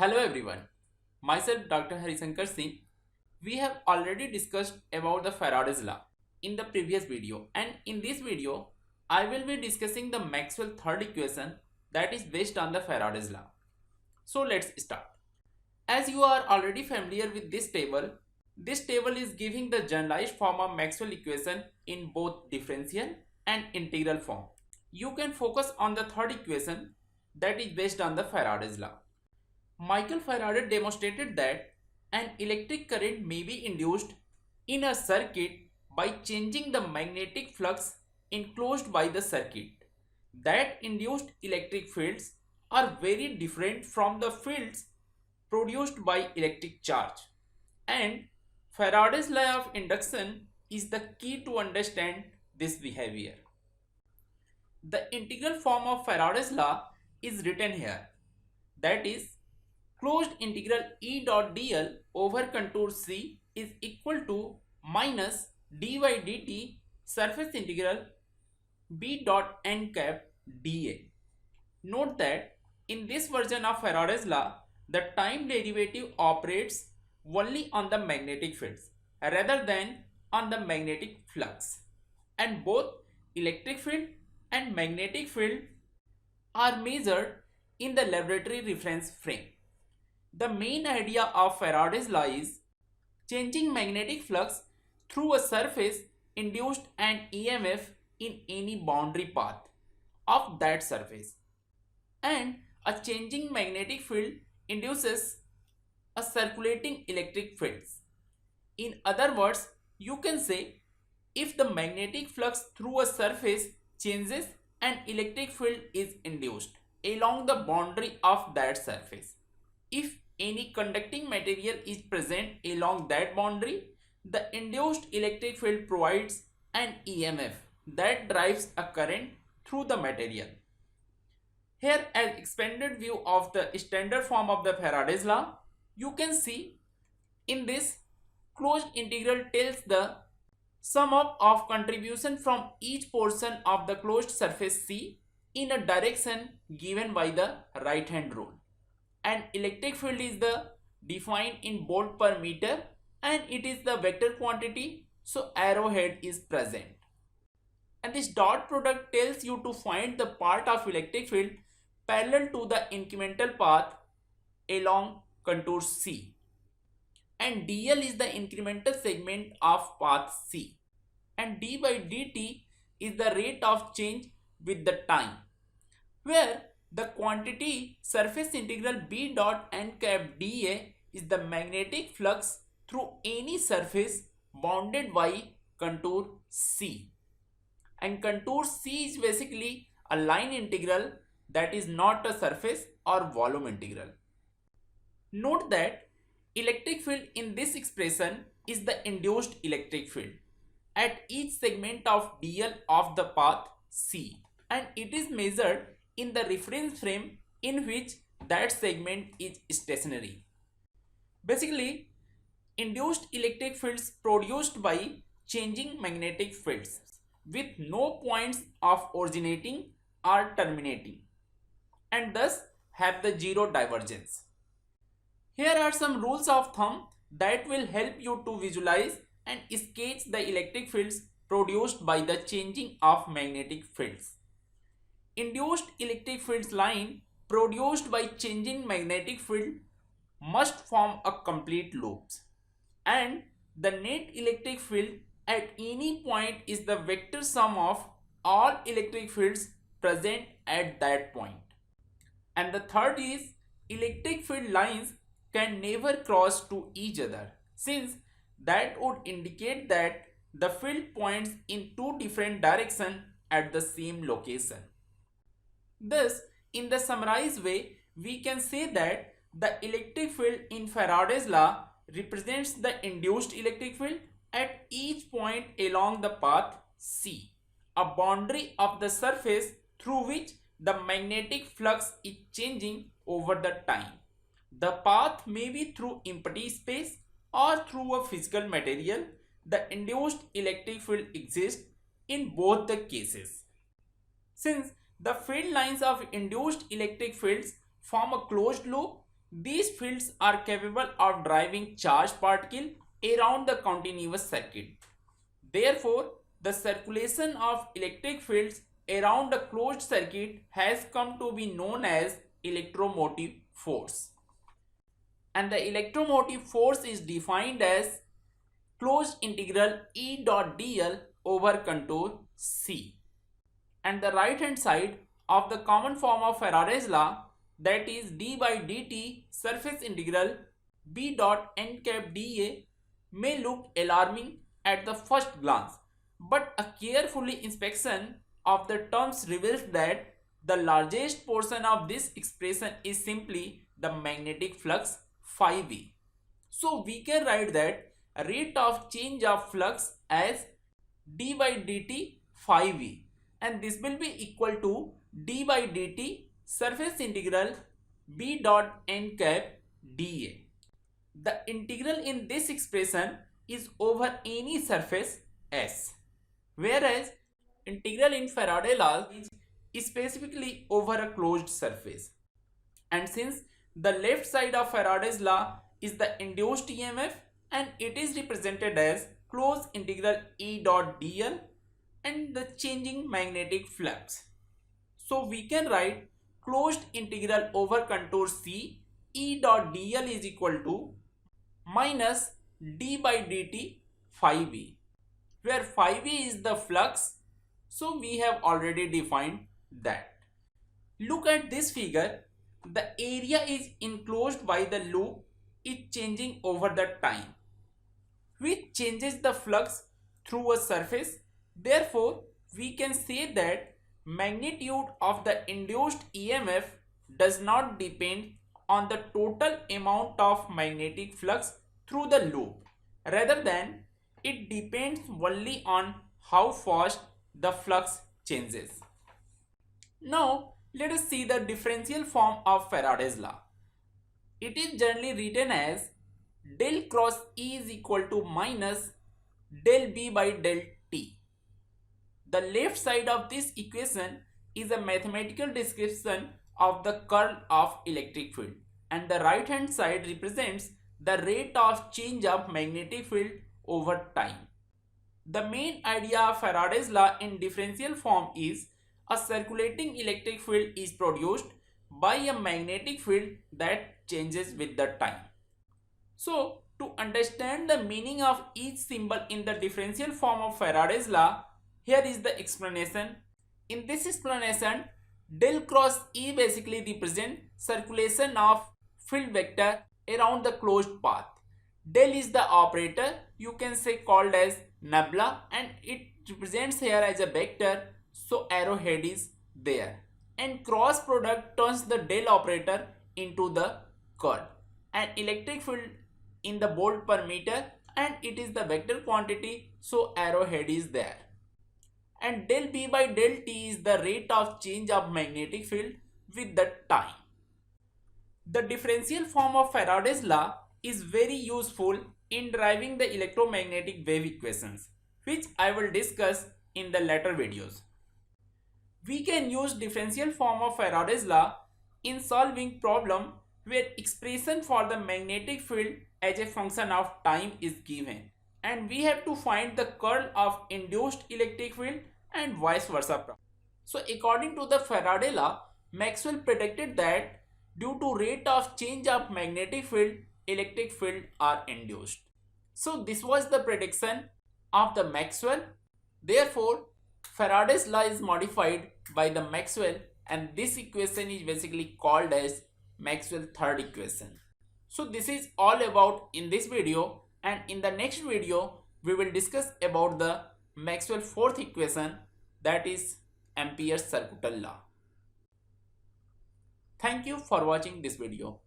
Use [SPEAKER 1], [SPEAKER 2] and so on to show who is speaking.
[SPEAKER 1] Hello everyone, myself Dr. Harisankar Singh. We have already discussed about the Faraday's law in the previous video, and in this video I will be discussing the Maxwell third equation that is based on the Faraday's law. So let's start. As you are already familiar with this table is giving the generalized form of Maxwell equation in both differential and integral form. You can focus on the third equation that is based on the Faraday's law. Michael Faraday demonstrated that an electric current may be induced in a circuit by changing the magnetic flux enclosed by the circuit. That induced electric fields are very different from the fields produced by electric charge. And Faraday's law of induction is the key to understand this behavior. The integral form of Faraday's law is written here. That is, closed integral E dot dl over contour C is equal to minus d by dt surface integral B dot n cap dA. Note that in this version of Faraday's law, the time derivative operates only on the magnetic fields rather than on the magnetic flux, and both electric field and magnetic field are measured in the laboratory reference frame. The main idea of Faraday's law is changing magnetic flux through a surface induced an EMF in any boundary path of that surface, and a changing magnetic field induces a circulating electric fields. In other words, you can say if the magnetic flux through a surface changes, an electric field is induced along the boundary of that surface. If any conducting material is present along that boundary, the induced electric field provides an EMF that drives a current through the material. Here, as expanded view of the standard form of the Faraday's law, you can see in this closed integral tells the sum of contribution from each portion of the closed surface C in a direction given by the right hand rule. And electric field is the defined in volt per meter, and it is the vector quantity, so arrowhead is present. And this dot product tells you to find the part of electric field parallel to the incremental path along contour C, and dl is the incremental segment of path C, and d by dt is the rate of change with the time, where the quantity surface integral B dot n cap dA is the magnetic flux through any surface bounded by contour C. And contour C is basically a line integral that is not a surface or volume integral. Note that electric field in this expression is the induced electric field at each segment of dl of the path C, and it is measured in the reference frame in which that segment is stationary. Basically, induced electric fields produced by changing magnetic fields with no points of originating or terminating, and thus have the zero divergence. Here are some rules of thumb that will help you to visualize and sketch the electric fields produced by the changing of magnetic fields. Induced electric fields line produced by changing magnetic field must form a complete loop, and the net electric field at any point is the vector sum of all electric fields present at that point. And the third is electric field lines can never cross to each other, since that would indicate that the field points in two different directions at the same location. Thus, in the summarized way, we can say that the electric field in Faraday's law represents the induced electric field at each point along the path C, a boundary of the surface through which the magnetic flux is changing over the time. The path may be through empty space or through a physical material. The induced electric field exists in both the cases. Since the field lines of induced electric fields form a closed loop, These fields are capable of driving charged particle around the continuous circuit. Therefore, the circulation of electric fields around a closed circuit has come to be known as electromotive force. And the electromotive force is defined as closed integral E dot dl over contour C. And the right hand side of the common form of Faraday's law, that is d by dt surface integral B dot n cap dA, may look alarming at the first glance, but a carefully inspection of the terms reveals that the largest portion of this expression is simply the magnetic flux phi v. So we can write that rate of change of flux as d by dt phi v, and this will be equal to d by dt surface integral B dot n cap dA. The integral in this expression is over any surface S, whereas integral in Faraday law is specifically over a closed surface. And since the left side of Faraday's law is the induced EMF and it is represented as closed integral E dot dl and the changing magnetic flux, so we can write closed integral over contour C E dot dl is equal to minus d by dt phi v, where phi v is the flux, so we have already defined that. Look at this figure. The area is enclosed by the loop is changing over the time, which changes the flux through a surface. Therefore, we can say that magnitude of the induced EMF does not depend on the total amount of magnetic flux through the loop, rather than it depends only on how fast the flux changes. Now, let us see the differential form of Faraday's law. It is generally written as del cross E is equal to minus del B by del T. The left side of this equation is a mathematical description of the curl of electric field, and the right hand side represents the rate of change of magnetic field over time. The main idea of Faraday's law in differential form is a circulating electric field is produced by a magnetic field that changes with the time. So, to understand the meaning of each symbol in the differential form of Faraday's law, here is the explanation. In this explanation, del cross E basically represents circulation of field vector around the closed path. Del is the operator, you can say called as nabla, and it represents here as a vector, so arrowhead is there. And cross product turns the del operator into the curl. And electric field in the volt per meter, and it is the vector quantity, so arrowhead is there. And del B by del T is the rate of change of magnetic field with the time. The differential form of Faraday's law is very useful in deriving the electromagnetic wave equations, which I will discuss in the later videos. We can use differential form of Faraday's law in solving problem where expression for the magnetic field as a function of time is given, and we have to find the curl of induced electric field and vice versa. So according to the Faraday law, Maxwell predicted that due to rate of change of magnetic field, electric field are induced. So this was the prediction of the Maxwell. Therefore, Faraday's law is modified by the Maxwell, and this equation is basically called as Maxwell third equation. So this is all about in this video, and in the next video we will discuss about the Maxwell fourth equation, that is Ampere's circuital law. Thank you for watching this video.